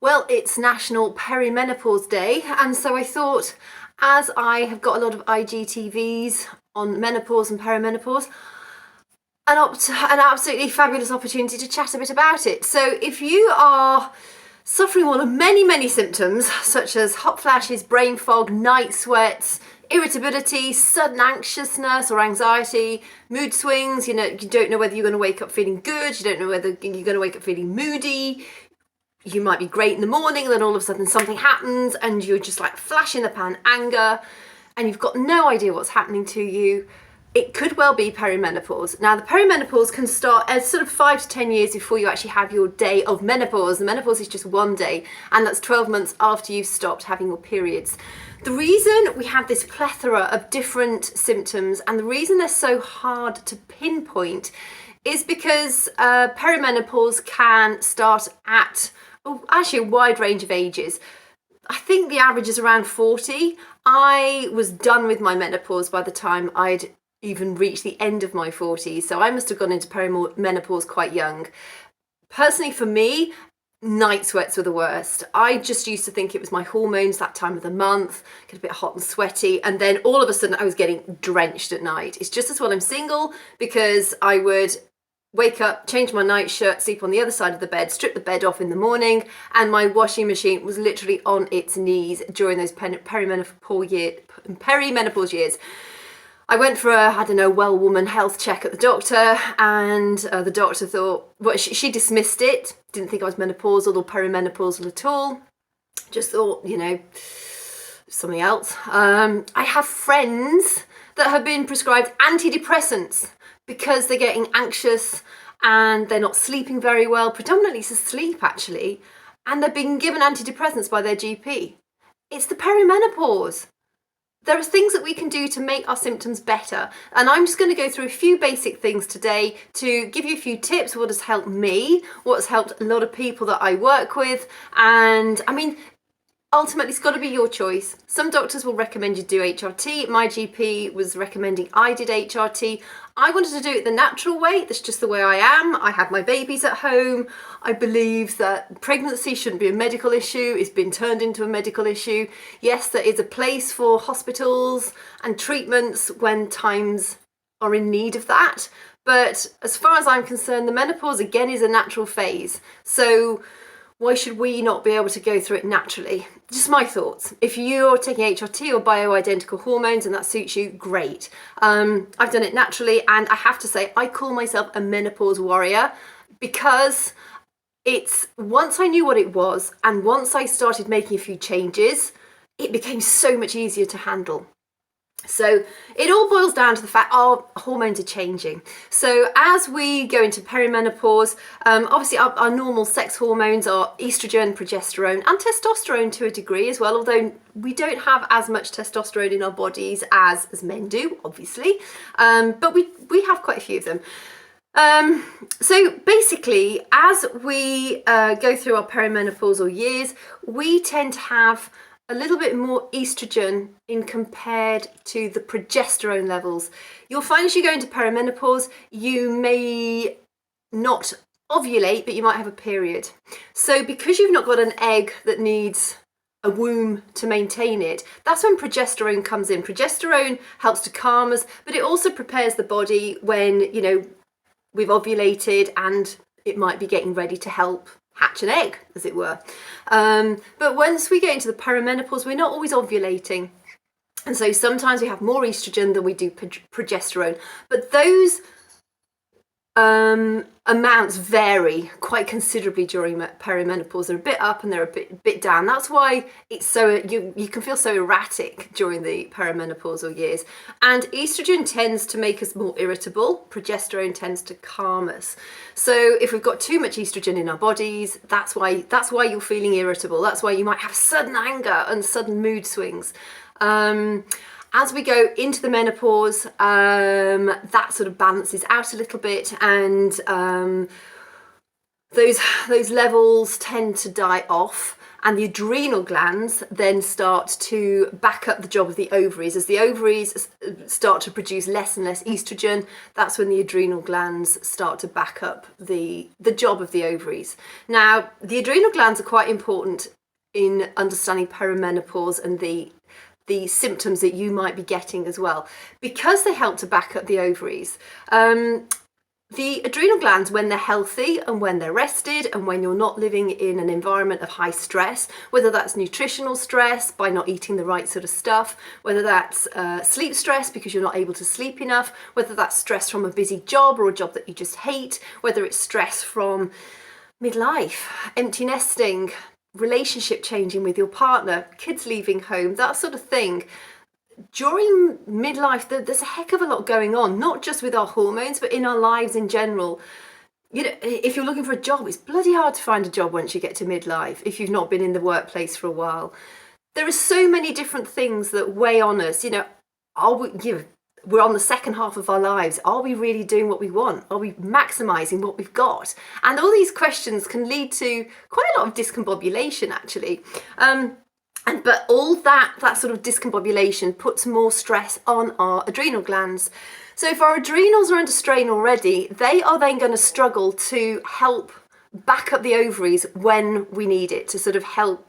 Well, it's National Perimenopause Day, and so I thought, as I have got a lot of IGTVs on menopause and perimenopause, an absolutely fabulous opportunity to chat a bit about it. So if you are suffering one of many symptoms, such as hot flashes, brain fog, night sweats, irritability, sudden anxiousness or anxiety, mood swings, you don't know whether you're going to wake up feeling good, you don't know whether you're going to wake up feeling moody, you might be great in the morning and then all of a sudden something happens and you're just like flash in the pan anger and you've got no idea what's happening to you. It could well be perimenopause. Now, the perimenopause can start as sort of 5 to 10 years before you actually have your day of menopause. The menopause is just one day, and that's 12 months after you've stopped having your periods. The reason we have this plethora of different symptoms and the reason they're so hard to pinpoint is because perimenopause can start at actually a wide range of ages. I think the average is around 40. I was done with my menopause by the time I'd even reached the end of my 40s, so I must have gone into perimenopause quite young. Personally, for me, night sweats were the worst. I just used to think it was my hormones that time of the month, get a bit hot and sweaty, and then all of a sudden I was getting drenched at night. It's just as well I'm single, because I would wake up, change my nightshirt, sleep on the other side of the bed, strip the bed off in the morning, and my washing machine was literally on its knees during those perimenopause years. I went for a, well woman health check at the doctor, and the doctor thought, well, she dismissed it, didn't think I was menopausal or perimenopausal at all, just thought, something else. I have friends that have been prescribed antidepressants because they're getting anxious and they're not sleeping very well, predominantly it's sleep actually, and they're being given antidepressants by their GP. It's the perimenopause. There are things that we can do to make our symptoms better, and I'm just going to go through a few basic things today to give you a few tips, what has helped me, what has helped a lot of people that I work with, and ultimately, it's got to be your choice. Some doctors will recommend you do HRT. My GP was recommending I did HRT. I wanted to do it the natural way. That's just the way I am. I have my babies at home. I believe that pregnancy shouldn't be a medical issue. It's been turned into a medical issue. Yes, there is a place for hospitals and treatments when times are in need of that. But as far as I'm concerned, the menopause, again, is a natural phase. So why should we not be able to go through it naturally? Just my thoughts. If you're taking HRT or bioidentical hormones and that suits you, great. I've done it naturally, and I have to say, I call myself a menopause warrior because it's once I knew what it was and once I started making a few changes, it became so much easier to handle. So it all boils down to the fact our hormones are changing. So as we go into perimenopause, obviously our normal sex hormones are estrogen, progesterone, and testosterone to a degree as well, although we don't have as much testosterone in our bodies as men do, obviously, but we have quite a few of them. So basically, as we go through our perimenopausal years, we tend to have a little bit more estrogen in compared to the progesterone levels. You'll find as you go into perimenopause, you may not ovulate, but you might have a period. So because you've not got an egg that needs a womb to maintain it, that's when progesterone comes in. Progesterone helps to calm us, but it also prepares the body when, we've ovulated and it might be getting ready to help hatch an egg, as it were. But once we get into the perimenopause, we're not always ovulating. And so sometimes we have more estrogen than we do progesterone. But those amounts vary quite considerably during perimenopause. They're a bit up and they're a bit down. That's why it's so you can feel so erratic during the perimenopausal years. And estrogen tends to make us more irritable. Progesterone tends to calm us. So if we've got too much estrogen in our bodies, that's why you're feeling irritable. That's why you might have sudden anger and sudden mood swings. As we go into the menopause, that sort of balances out a little bit, and those levels tend to die off, and the adrenal glands then start to back up the job of the ovaries. As the ovaries start to produce less and less estrogen, that's when the adrenal glands start to back up the job of the ovaries. Now, the adrenal glands are quite important in understanding perimenopause and the symptoms that you might be getting as well, because they help to back up the ovaries. The adrenal glands, when they're healthy and when they're rested and when you're not living in an environment of high stress, whether that's nutritional stress by not eating the right sort of stuff, whether that's sleep stress because you're not able to sleep enough, whether that's stress from a busy job or a job that you just hate, whether it's stress from midlife, empty nesting, relationship changing with your partner, kids leaving home, that sort of thing. During midlife, there's a heck of a lot going on, not just with our hormones, but in our lives in general. You know, if you're looking for a job, it's bloody hard to find a job once you get to midlife if you've not been in the workplace for a while. There are so many different things that weigh on us. You know, we're on the second half of our lives. Are we really doing what we want? Are we maximising what we've got? And all these questions can lead to quite a lot of discombobulation, actually. But all that sort of discombobulation puts more stress on our adrenal glands. So if our adrenals are under strain already, they are then going to struggle to help back up the ovaries when we need it, to sort of help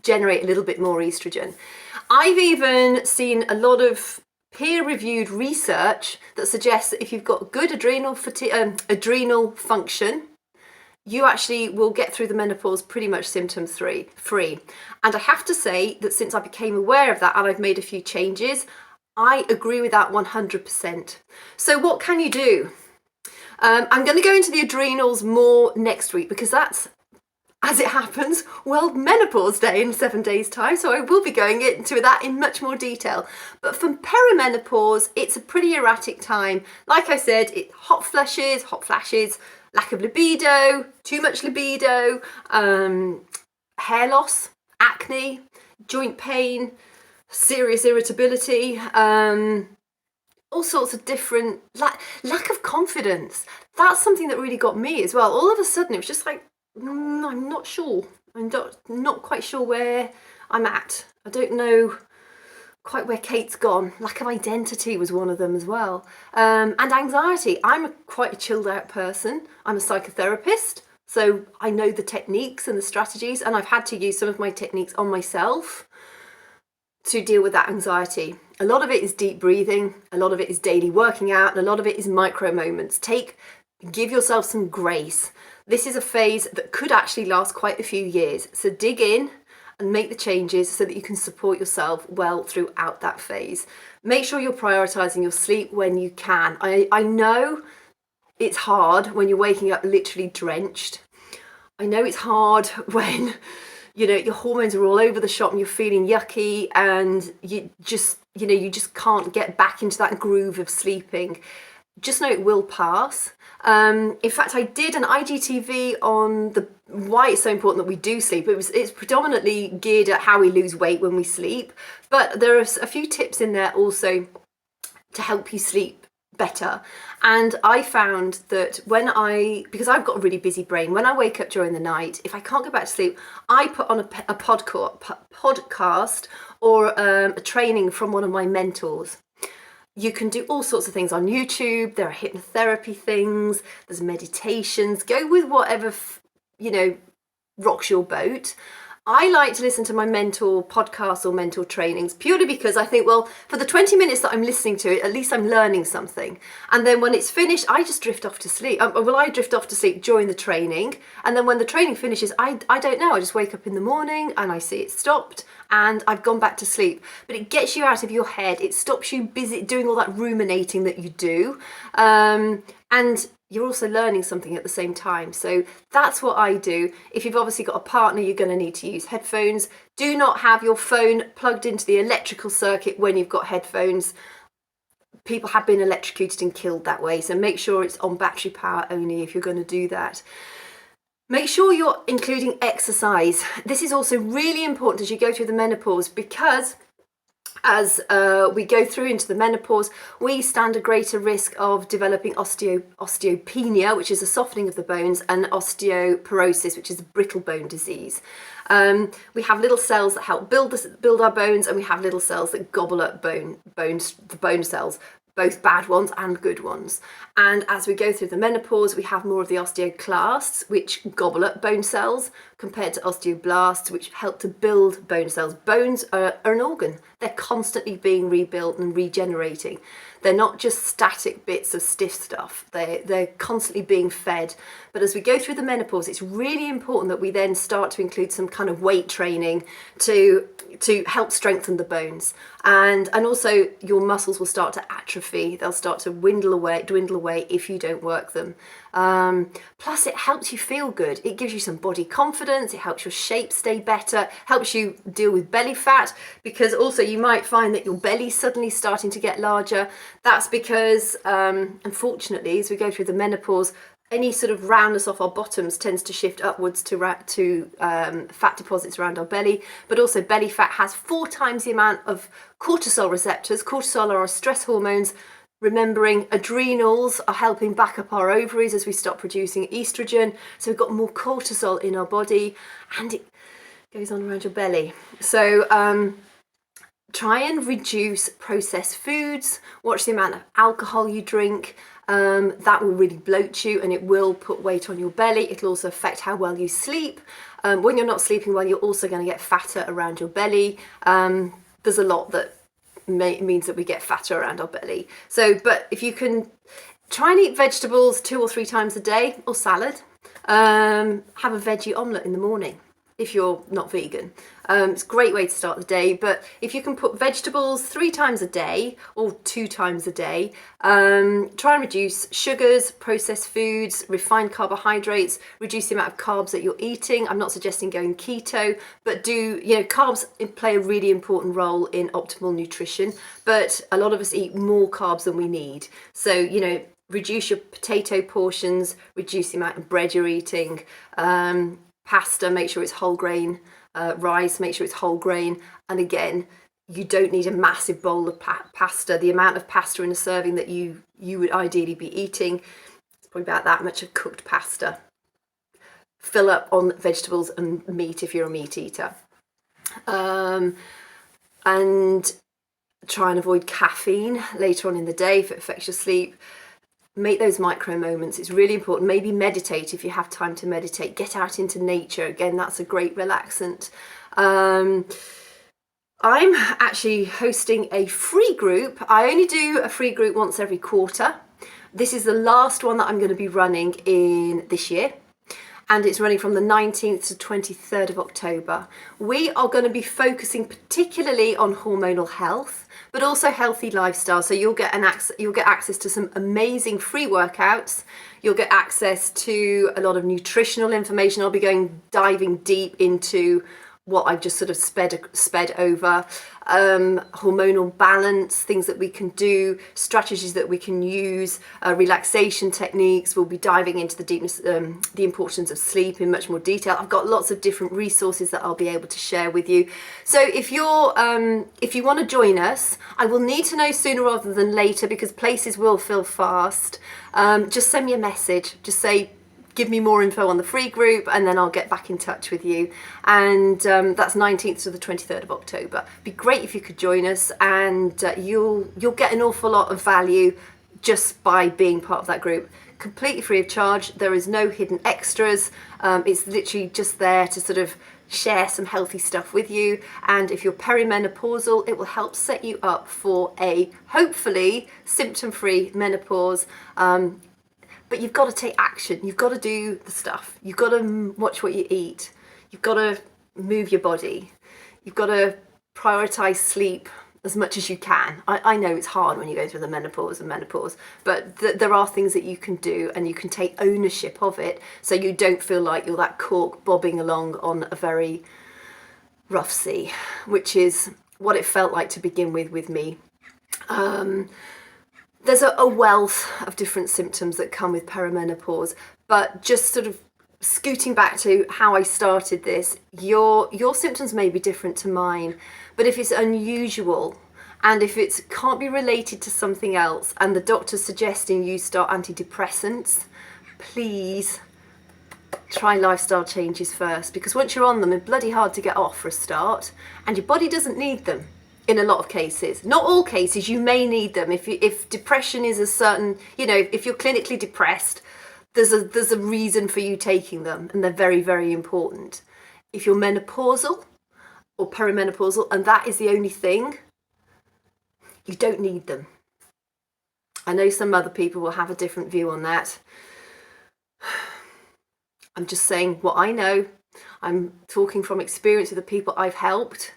generate a little bit more estrogen. I've even seen a lot of peer-reviewed research that suggests that if you've got good adrenal function, you actually will get through the menopause pretty much symptom-free. And I have to say that since I became aware of that and I've made a few changes, I agree with that 100%. So what can you do? I'm going to go into the adrenals more next week because that's, as it happens, World Menopause Day in 7 days' time. So I will be going into that in much more detail. But for perimenopause, it's a pretty erratic time. Like I said, hot flashes, lack of libido, too much libido, hair loss, acne, joint pain, serious irritability, all sorts of different, lack of confidence. That's something that really got me as well. All of a sudden, it was just like, I'm not sure. I'm not quite sure where I'm at. I don't know quite where Kate's gone. Lack of identity was one of them as well. And anxiety. I'm quite a chilled out person. I'm a psychotherapist, so I know the techniques and the strategies, and I've had to use some of my techniques on myself to deal with that anxiety. A lot of it is deep breathing, a lot of it is daily working out, and a lot of it is micro moments. Give yourself some grace. This is a phase that could actually last quite a few years, so dig in and make the changes so that you can support yourself well throughout that phase. Make sure you're prioritising your sleep when you can. I know it's hard when you're waking up literally drenched. I know it's hard when, you know, your hormones are all over the shop and you're feeling yucky and you just can't get back into that groove of sleeping. Just know it will pass. In fact, I did an IGTV on why it's so important that we do sleep. It's predominantly geared at how we lose weight when we sleep, but there are a few tips in there also to help you sleep better. And I found that because I've got a really busy brain, when I wake up during the night, if I can't go back to sleep, I put on a podcast or a training from one of my mentors. You can do all sorts of things on YouTube. There are hypnotherapy things, there's meditations. Go with whatever, rocks your boat. I like to listen to my mentor podcasts or mentor trainings purely because I think, well, for the 20 minutes that I'm listening to it, at least I'm learning something. And then when it's finished, I just drift off to sleep. I drift off to sleep during the training. And then when the training finishes, I don't know. I just wake up in the morning and I see it stopped and I've gone back to sleep. But it gets you out of your head. It stops you busy doing all that ruminating that you do. And you're also learning something at the same time. So that's what I do. If you've obviously got a partner, you're going to need to use headphones. Do not have your phone plugged into the electrical circuit when you've got headphones. People have been electrocuted and killed that way. So make sure it's on battery power only if you're going to do that. Make sure you're including exercise. This is also really important as you go through the menopause because As we go through into the menopause, we stand a greater risk of developing osteopenia, which is a softening of the bones, and osteoporosis, which is a brittle bone disease. We have little cells that help build our bones, and we have little cells that gobble up the bone cells, both bad ones and good ones. And as we go through the menopause, we have more of the osteoclasts, which gobble up bone cells, compared to osteoblasts, which help to build bone cells. Bones are an organ. They're constantly being rebuilt and regenerating. They're not just static bits of stiff stuff. They're constantly being fed. But as we go through the menopause, it's really important that we then start to include some kind of weight training to help strengthen the bones. And also your muscles will start to atrophy. They'll start to dwindle away if you don't work them. Plus it helps you feel good. It gives you some body confidence. It helps your shape stay better, helps you deal with belly fat, because also you might find that your belly's suddenly starting to get larger. That's because, unfortunately, as we go through the menopause, any sort of roundness off our bottoms tends to shift upwards to fat deposits around our belly, but also belly fat has 4 times the amount of cortisol receptors. Cortisol are our stress hormones. Remembering adrenals are helping back up our ovaries as we stop producing estrogen. So we've got more cortisol in our body, and it goes on around your belly. So try and reduce processed foods. Watch the amount of alcohol you drink. That will really bloat you, and it will put weight on your belly. It'll also affect how well you sleep. When you're not sleeping well, you're also going to get fatter around your belly. There's a lot that means that we get fatter around our belly. So, but if you can try and eat vegetables 2 or 3 times a day, or salad, have a veggie omelette in the morning if you're not vegan. It's a great way to start the day. But if you can put vegetables 3 times a day or 2 times a day, try and reduce sugars, processed foods, refined carbohydrates, reduce the amount of carbs that you're eating. I'm not suggesting going keto, but carbs play a really important role in optimal nutrition, but a lot of us eat more carbs than we need. So, reduce your potato portions, reduce the amount of bread you're eating, pasta, make sure it's whole grain, rice, make sure it's whole grain. And again, you don't need a massive bowl of pasta. The amount of pasta in a serving that you would ideally be eating is probably about that much of cooked pasta. Fill up on vegetables and meat if you're a meat eater. And try and avoid caffeine later on in the day if it affects your sleep. Make those micro moments. It's really important. Maybe meditate if you have time to meditate. Get out into nature. Again, that's a great relaxant. I'm actually hosting a free group. I only do a free group once every quarter. This is the last one that I'm going to be running in this year. And it's running from the 19th to 23rd of October. We are going to be focusing particularly on hormonal health, but also healthy lifestyle. So you'll get access to some amazing free workouts. You'll get access to a lot of nutritional information. I'll be diving deep into what I've just sort of sped over, hormonal balance, things that we can do, strategies that we can use, relaxation techniques. We'll be diving into the deepness, the importance of sleep in much more detail. I've got lots of different resources that I'll be able to share with you. So if you want to join us, I will need to know sooner rather than later because places will fill fast. Just send me a message. Just say, give me more info on the free group, and then I'll get back in touch with you. And that's 19th to the 23rd of October. It'd be great if you could join us, and you'll get an awful lot of value just by being part of that group. Completely free of charge. There is no hidden extras. It's literally just there to sort of share some healthy stuff with you. And if you're perimenopausal, it will help set you up for a hopefully symptom-free menopause. But you've got to take action. You've got to do the stuff. You've got to watch what you eat. You've got to move your body. You've got to prioritize sleep as much as you can. I know it's hard when you go through the menopause, but there are things that you can do, and you can take ownership of it so you don't feel like you're that cork bobbing along on a very rough sea, which is what it felt like to begin with me. There's a wealth of different symptoms that come with perimenopause, but just sort of scooting back to how I started this, your symptoms may be different to mine, but if it's unusual, And if it can't be related to something else and the doctor's suggesting you start antidepressants, please try lifestyle changes first, because once you're on them, it's bloody hard to get off for a start, and your body doesn't need them in a lot of cases. Not all cases, you may need them. If depression is a certain, you know, if you're clinically depressed, there's a reason for you taking them, and they're very, very important. If you're menopausal or perimenopausal and that is the only thing, you don't need them. I know some other people will have a different view on that. I'm just saying what I know. I'm talking from experience with the people I've helped.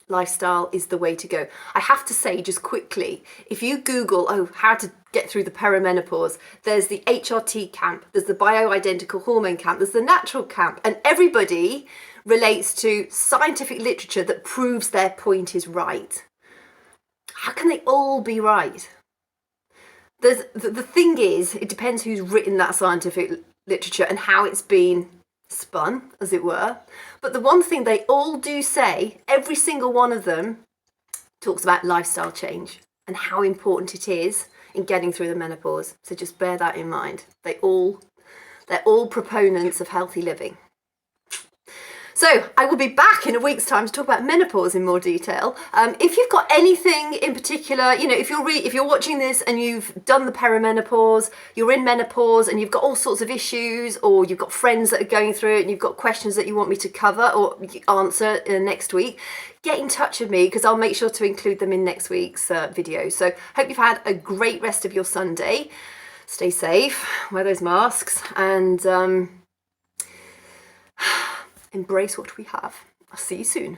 Lifestyle is the way to go. I have to say, just quickly, if you Google, how to get through the perimenopause, there's the HRT camp, there's the bioidentical hormone camp, there's the natural camp, and everybody relates to scientific literature that proves their point is right. How can they all be right? The thing is, it depends who's written that scientific literature and how it's been spun, as it were. But the one thing they all do say, every single one of them talks about lifestyle change and how important it is in getting through the menopause. So just bear that in mind. They're all proponents of healthy living. So I will be back in a week's time to talk about menopause in more detail. If you've got anything in particular, you know, if you're watching this and you've done the perimenopause, you're in menopause and you've got all sorts of issues, or you've got friends that are going through it and you've got questions that you want me to cover or answer next week, get in touch with me, because I'll make sure to include them in next week's video. So hope you've had a great rest of your Sunday. Stay safe, wear those masks, and embrace what we have. I'll see you soon.